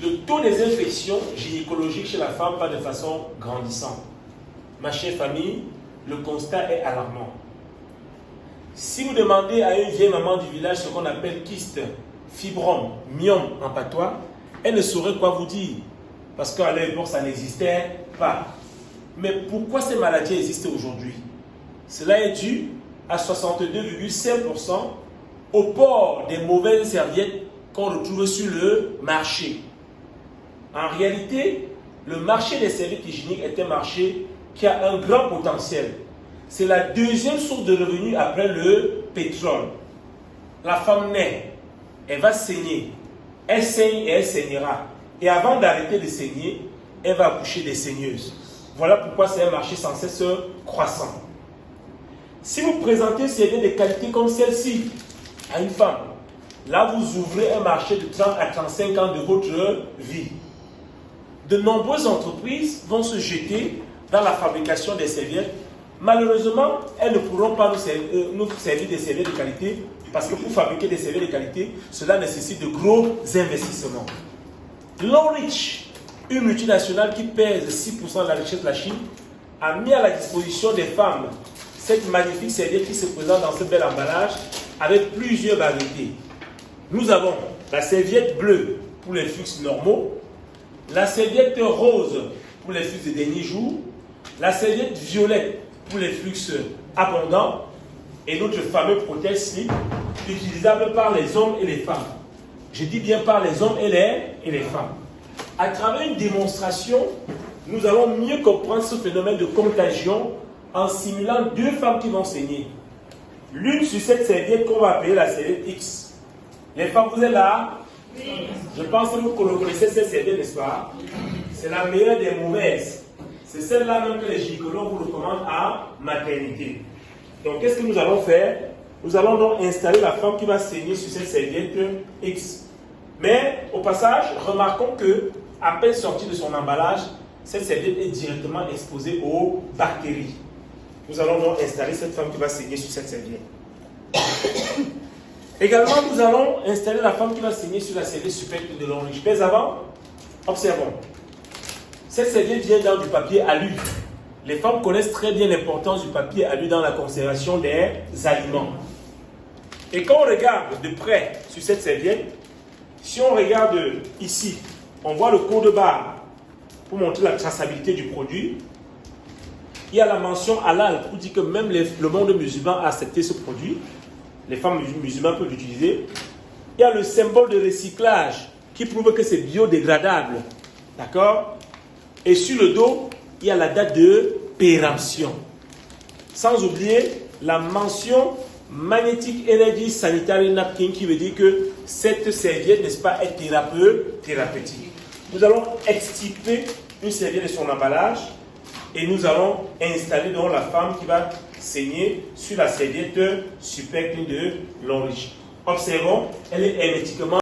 le taux des infections gynécologiques chez la femme va de façon grandissante. Ma chère famille, le constat est alarmant. Si vous demandez à une vieille maman du village ce qu'on appelle kyste, fibrome, myome en patois, elle ne saurait quoi vous dire. Parce qu'à l'époque, ça n'existait pas. Mais pourquoi ces maladies existent aujourd'hui? Cela est dû à 62,5% au port des mauvaises serviettes qu'on retrouve sur le marché. En réalité, le marché des serviettes hygiéniques est un marché qui a un grand potentiel. C'est la deuxième source de revenus après le pétrole. La femme naît, elle va saigner, elle saigne et elle saignera. Et avant d'arrêter de saigner, elle va accoucher des saigneuses. Voilà pourquoi c'est un marché sans cesse croissant. Si vous présentez une serviette de qualité comme celle-ci à une femme, là vous ouvrez un marché de 30 à 35 ans de votre vie. De nombreuses entreprises vont se jeter dans la fabrication des serviettes. Malheureusement, elles ne pourront pas nous servir des serviettes de qualité parce que pour fabriquer des serviettes de qualité, cela nécessite de gros investissements. Longreach, une multinationale qui pèse 6% de la richesse de la Chine, a mis à la disposition des femmes cette magnifique serviette qui se présente dans ce bel emballage avec plusieurs variétés. Nous avons la serviette bleue pour les flux normaux, la serviette rose pour les flux de dernier jour, la serviette violette pour les flux abondants et notre fameux protège slip utilisable par les hommes et les femmes. Je dis bien par les hommes et les femmes. À travers une démonstration, nous allons mieux comprendre ce phénomène de contagion en simulant deux femmes qui vont saigner. L'une sur cette serviette qu'on va appeler la serviette X. Les femmes, vous êtes là? Oui. Je pense que vous connaissez cette serviette, n'est-ce pas? C'est la meilleure des mauvaises. C'est celle-là même que les gynécologues vous recommandent à maternité. Donc, qu'est-ce que nous allons faire? Nous allons donc installer la femme qui va saigner sur cette serviette X. Mais, au passage, remarquons que, à peine sortie de son emballage, cette serviette est directement exposée aux bactéries. Nous allons donc installer cette femme qui va saigner sur cette serviette. Également, nous allons installer la femme qui va saigner sur la serviette Super-Clean de Longreach. Mais avant, observons. Cette serviette vient dans du papier alu. Les femmes connaissent très bien l'importance du papier alu dans la conservation des aliments. Et quand on regarde de près sur cette serviette, si on regarde ici, on voit le code barre pour montrer la traçabilité du produit. Il y a la mention halal pour dire que même le monde musulman a accepté ce produit. Les femmes musulmanes peuvent l'utiliser. Il y a le symbole de recyclage qui prouve que c'est biodégradable. D'accord? Et sur le dos, il y a la date de péremption. Sans oublier la mention Magnetic Energy Sanitary Napkin qui veut dire que cette serviette, n'est-ce pas, est thérapeutique. Nous allons extirper une serviette de son emballage et nous allons installer donc la femme qui va saigner sur la serviette Super-Clean de Longreach. Observons, elle est hermétiquement